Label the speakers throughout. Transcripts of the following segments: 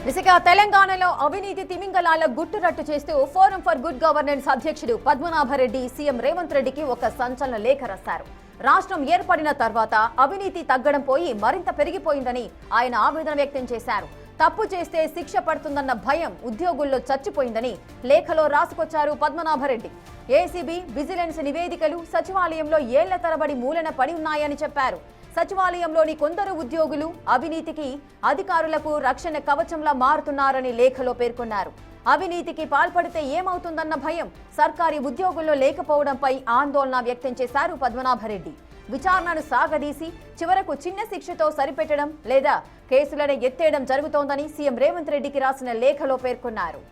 Speaker 1: విశాఖ తెలంగాణలో అవినీతి తిమింగలాల గుట్టురట్టు చేస్తూ ఫోరం ఫర్ గుడ్ గవర్నెన్స్ అధ్యక్షుడు పద్మనాభరెడ్డి సీఎం రేవంత్ రెడ్డికి ఒక సంచలన లేఖ రాశారు. రాష్ట్రం ఏర్పడిన తర్వాత అవినీతి తగ్గడం పోయి మరింత పెరిగిపోయిందని ఆయన ఆవేదన వ్యక్తం చేశారు. తప్పు చేస్తే శిక్ష పడుతుందన్న భయం ఉద్యోగుల్లో చచ్చిపోయిందని లేఖలో రాసుకొచ్చారు పద్మనాభరెడ్డి. ఏసీబీ, విజిలెన్స్ నివేదికలు సచివాలయంలో ఏళ్ల తరబడి మూలన పడి ఉన్నాయని చెప్పారు. సచివాలయంలోని కొందరు ఉద్యోగులు అవినీతికి అధికారులకు రక్షణ కవచంలా మారుతున్నారని లేఖలో పేర్కొన్నారు. అవినీతికి పాల్పడితే ఏమవుతుందన్న భయం సర్కారీ ఉద్యోగుల్లో లేకపోవడంపై ఆందోళన వ్యక్తం చేశారు పద్మనాభరెడ్డి. విచారణను సాగదీసి చివరకు చిన్న శిక్షతో సరిపెట్టడం లేదా కేసులను ఎత్తేయడం జరుగుతోందని సీఎం రేవంత్ రెడ్డికి రాసిన లేఖలో పేర్కొన్నారు.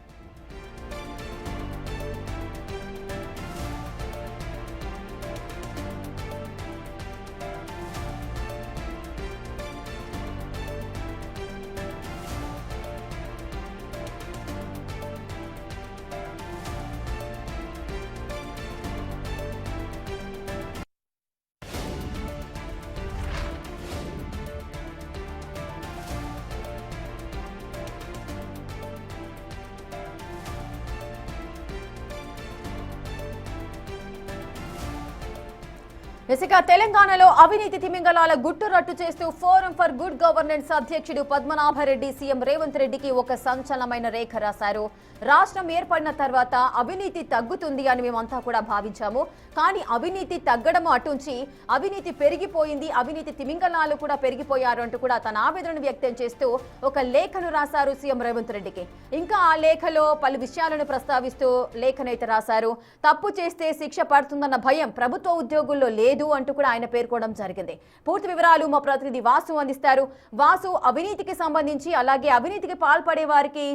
Speaker 1: విశాఖ తెలంగాణలో అవినీతి తిమింగలాల గుట్టురట్టు చేస్తూ ఫోరం ఫర్ గుడ్ గవర్నెన్స్ అధ్యక్షుడు పద్మనాభరెడ్డి సీఎం రేవంత్ రెడ్డికి ఒక సంచలనమైన లేఖ రాశారు. రాష్ట్రం ఏర్పడిన తర్వాత అవినీతి తగ్గుతుంది అని మేమంతా కూడా భావించాము. కానీ అవినీతి తగ్గడము అటుంచి అవినీతి పెరిగిపోయింది, అవినీతి తిమింగలాలు కూడా పెరిగిపోయారు అంటూ కూడా తన ఆవేదనను వ్యక్తం చేస్తూ ఒక లేఖను రాశారు సీఎం రేవంత్ రెడ్డికి. ఇంకా ఆ లేఖలో పలు విషయాలను ప్రస్తావిస్తూ లేఖనైతే రాశారు. తప్పు చేస్తే శిక్ష పడుతుందన్న భయం ప్రభుత్వ ఉద్యోగుల్లో లేదు అంటూ కూడా ఆయన పేర్కొనడం జరిగింది. పూర్తి వివరాలు మా ప్రతినిధి వాసు అందిస్తారు. వాసు, అవినీతికి సంబంధించి అలాగే అవినీతికి పాల్పడే వారికి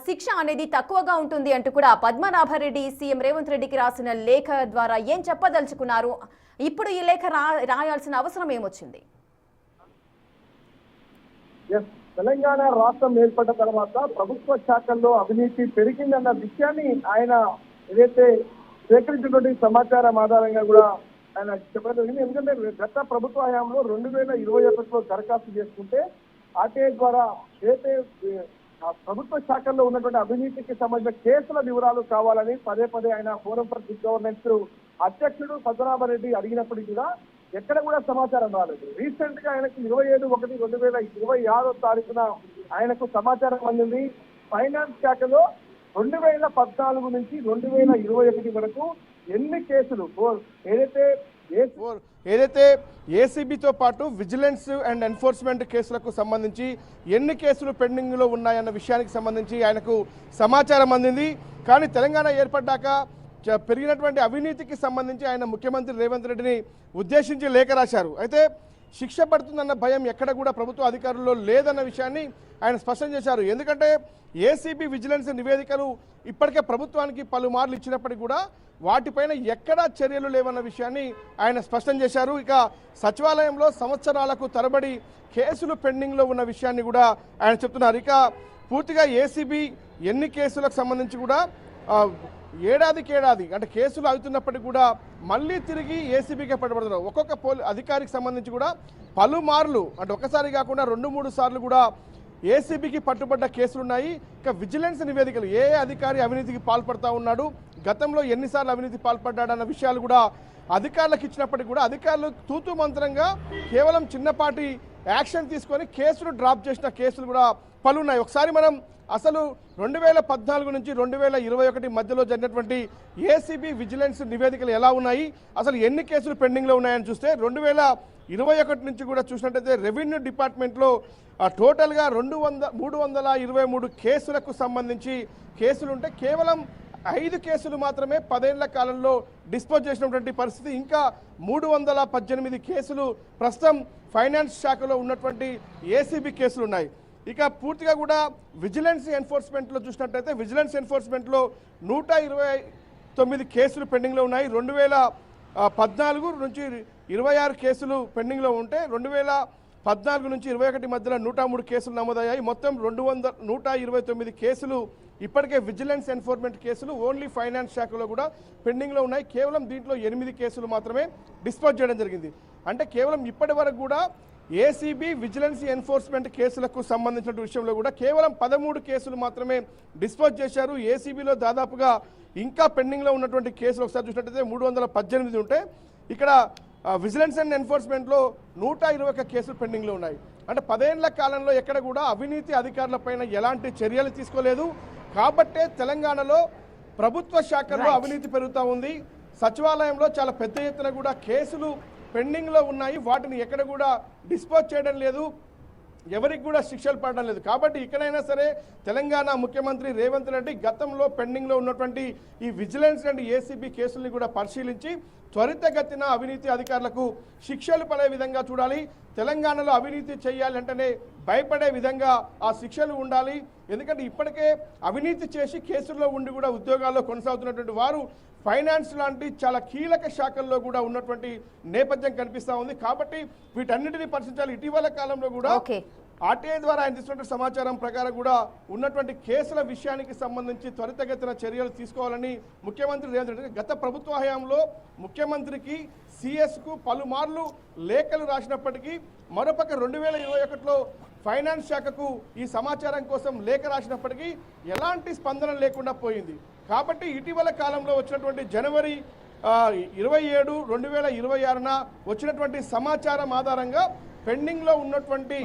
Speaker 1: శిక్ష అనేది తక్కువగా ఉంటుంది అంటూ కూడా పద్మనాభరెడ్డి సీఎం రేవంత్ రెడ్డికి రాసిన లేఖ ద్వారా ఏం చెప్పదలుచుకున్నారు? ఇప్పుడు ఈ లేఖ రాయాల్సిన అవసరం ఏమొచ్చింది?
Speaker 2: తెలంగాణ రాష్ట్రం ఏర్పడిన తర్వాత ప్రభుత్వ శాఖల్లో అవినీతి పెరిగిందన్న విషయాన్ని ఆయన ఏదైతే సేకరించినటువంటి సమాచారం ఆధారంగా కూడా ఆయన చెప్పడం జరిగింది. ఎందుకంటే గత ప్రభుత్వ హయాంలో 2021లో దరఖాస్తు చేసుకుంటే ఆర్టీఐ ద్వారా ఏదైతే ప్రభుత్వ శాఖల్లో ఉన్నటువంటి అవినీతికి సంబంధించిన కేసుల వివరాలు కావాలని పదే పదే ఆయన ఫోరం ఫర్ గుడ్ గవర్నెన్స్ అధ్యక్షుడు పద్మనాభరెడ్డి అడిగినప్పటికీ కూడా ఎక్కడ కూడా సమాచారం రాలేదు. రీసెంట్ గా ఆయనకు 27/1/2026 ఆయనకు సమాచారం అందింది. ఫైనాన్స్ శాఖలో 2014 నుంచి 2021 వరకు ఎన్ని కేసులు
Speaker 3: ఏదైతే ఏసీబీతో పాటు విజిలెన్స్ అండ్ ఎన్ఫోర్స్మెంట్ కేసులకు సంబంధించి ఎన్ని కేసులు పెండింగ్లో ఉన్నాయన్న విషయానికి సంబంధించి ఆయనకు సమాచారం అందింది. కానీ తెలంగాణ ఏర్పడ్డాక పెరిగినటువంటి అవినీతికి సంబంధించి ఆయన ముఖ్యమంత్రి రేవంత్ రెడ్డిని ఉద్దేశించి లేఖ రాశారు. అయితే శిక్ష పడుతుందన్న భయం ఎక్కడ కూడా ప్రభుత్వ అధికారుల్లో లేదన్న విషయాన్ని ఆయన స్పష్టం చేశారు. ఎందుకంటే ఏసీబీ, విజిలెన్స్ నివేదికలు ఇప్పటికే ప్రభుత్వానికి పలుమార్లు ఇచ్చినప్పటికీ కూడా వాటిపైన ఎక్కడా చర్యలు లేవన్న విషయాన్ని ఆయన స్పష్టం చేశారు. ఇక సచివాలయంలో సంవత్సరాలకు తరబడి కేసులు పెండింగ్లో ఉన్న విషయాన్ని కూడా ఆయన చెప్తున్నారు. ఇక పూర్తిగా ఏసీబీ ఎన్ని కేసులకు సంబంధించి కూడా ఏడాదికేడాది అంటే కేసులు అవుతున్నప్పటికీ కూడా మళ్ళీ తిరిగి ఏసీబీకే పట్టుబడుతున్నారు. ఒక్కొక్క అధికారికి సంబంధించి కూడా పలుమార్లు అంటే ఒకసారి కాకుండా 2-3 సార్లు కూడా ఏసీబీకి పట్టుబడ్డ కేసులున్నాయి. ఇక విజిలెన్స్ నివేదికలు ఏ అధికారి అవినీతికి పాల్పడతా ఉన్నాడు, గతంలో ఎన్నిసార్లు అవినీతి పాల్పడ్డాడన్న విషయాలు కూడా అధికారులకు ఇచ్చినప్పటికీ కూడా అధికారులు తూతూ మంత్రంగా కేవలం చిన్నపాటి యాక్షన్ తీసుకొని కేసులు డ్రాప్ చేసిన కేసులు కూడా పలున్నాయి. ఒకసారి మనం అసలు 2014 నుంచి 2021 మధ్యలో జరిగినటువంటి ఏసీబీ, విజిలెన్స్ నివేదికలు ఎలా ఉన్నాయి, అసలు ఎన్ని కేసులు పెండింగ్లో ఉన్నాయని చూస్తే 2021 నుంచి కూడా చూసినట్టయితే రెవెన్యూ డిపార్ట్మెంట్లో టోటల్గా 323 కేసులకు సంబంధించి కేసులుంటే కేవలం 5 కేసులు మాత్రమే 10 ఏళ్ల కాలంలో డిస్పోజ్ చేసినటువంటి పరిస్థితి. ఇంకా 318 కేసులు ప్రస్తుతం ఫైనాన్స్ శాఖలో ఉన్నటువంటి ఏసీబీ కేసులు ఉన్నాయి. ఇక పూర్తిగా కూడా విజిలెన్స్ ఎన్ఫోర్స్మెంట్లో చూసినట్టయితే విజిలెన్స్ ఎన్ఫోర్స్మెంట్లో 129 కేసులు పెండింగ్లో ఉన్నాయి. 2014 నుంచి 26 కేసులు పెండింగ్లో ఉంటే 2014 నుంచి 21 మధ్యలో 103 కేసులు నమోదయ్యాయి. మొత్తం 129 కేసులు ఇప్పటికే విజిలెన్స్ ఎన్ఫోర్స్మెంట్ కేసులు ఓన్లీ ఫైనాన్స్ శాఖలో కూడా పెండింగ్లో ఉన్నాయి. కేవలం దీంట్లో 8 కేసులు మాత్రమే డిస్పోజ్ చేయడం జరిగింది. అంటే కేవలం ఇప్పటి వరకు కూడా ఏసీబీ విజిలెన్స్ ఎన్ఫోర్స్మెంట్ కేసులకు సంబంధించిన విషయంలో కూడా కేవలం 13 కేసులు మాత్రమే డిస్పోజ్ చేశారు. ఏసీబీలో దాదాపుగా ఇంకా పెండింగ్లో ఉన్నటువంటి కేసులు ఒకసారి చూసినట్టయితే 318 ఉంటే ఇక్కడ విజిలెన్స్ అండ్ ఎన్ఫోర్స్మెంట్లో 121 కేసులు పెండింగ్లో ఉన్నాయి. అంటే 10 ఏళ్ల కాలంలో ఎక్కడ కూడా అవినీతి అధికారులపైన ఎలాంటి చర్యలు తీసుకోలేదు. కాబట్టే తెలంగాణలో ప్రభుత్వ శాఖల్లో అవినీతి పెరుగుతూ ఉంది. సచివాలయంలో చాలా పెద్ద ఎత్తున కూడా కేసులు పెండింగ్లో ఉన్నాయి. వాటిని ఎక్కడ కూడా డిస్పోజ్ చేయడం లేదు, ఎవరికి కూడా శిక్షలు పడడం లేదు. కాబట్టి ఇక్కడైనా సరే తెలంగాణ ముఖ్యమంత్రి రేవంత్ రెడ్డి గతంలో పెండింగ్లో ఉన్నటువంటి ఈ విజిలెన్స్ అండ్ ఏసీబీ కేసుల్ని కూడా పరిశీలించి త్వరితగతిన అవినీతి అధికారులకు శిక్షలు పడే విధంగా చూడాలి. తెలంగాణలో అవినీతి చేయాలంటేనే భయపడే విధంగా ఆ శిక్షలు ఉండాలి. ఎందుకంటే ఇప్పటికే అవినీతి చేసి కేసుల్లో ఉండి కూడా ఉద్యోగాల్లో కొనసాగుతున్నటువంటి వారు ఫైనాన్స్ లాంటి చాలా కీలక శాఖల్లో కూడా ఉన్నటువంటి నేపథ్యం కనిపిస్తూ ఉంది. కాబట్టి వీటన్నిటిని పరిశీలించాలి. ఇటీవల కాలంలో కూడా ఆర్టీఐ ద్వారా ఆయన తీసుకున్న సమాచారం ప్రకారం కూడా ఉన్నటువంటి కేసుల విషయానికి సంబంధించి త్వరితగతిన చర్యలు తీసుకోవాలని ముఖ్యమంత్రి రేవంత్ రెడ్డి గత ప్రభుత్వ హయాంలో ముఖ్యమంత్రికి సిఎస్కు పలుమార్లు లేఖలు రాసినప్పటికీ మరోపక్క 2021లో ఫైనాన్స్ శాఖకు ఈ సమాచారం కోసం లేఖ రాసినప్పటికీ ఎలాంటి స్పందన లేకుండా పోయింది. కాబట్టి ఇటీవల కాలంలో వచ్చినటువంటి జనవరి 27, 2026న వచ్చినటువంటి సమాచారం ఆధారంగా పెండింగ్ లో ఉన్నటువంటి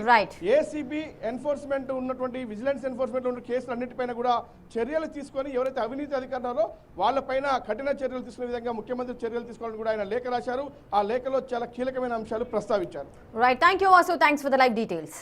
Speaker 3: ఏసీబీ ఎన్ఫోర్స్మెంట్ ఉన్నటువంటి విజిలెన్స్ ఎన్ఫోర్స్మెంట్ ఉన్న కేసులు అన్నిటిపైన కూడా చర్యలు తీసుకొని ఎవరైతే అవినీతి అధికారులు వాళ్ళపైన కఠిన చర్యలు తీసుకునే విధంగా ముఖ్యమంత్రి చర్యలు తీసుకోవాలని కూడా ఆయన లేఖ రాశారు. ఆ లేఖలో చాలా కీలకమైన అంశాలు ప్రస్తావించారు.
Speaker 1: Right, thank you Vasu, thanks for the live details.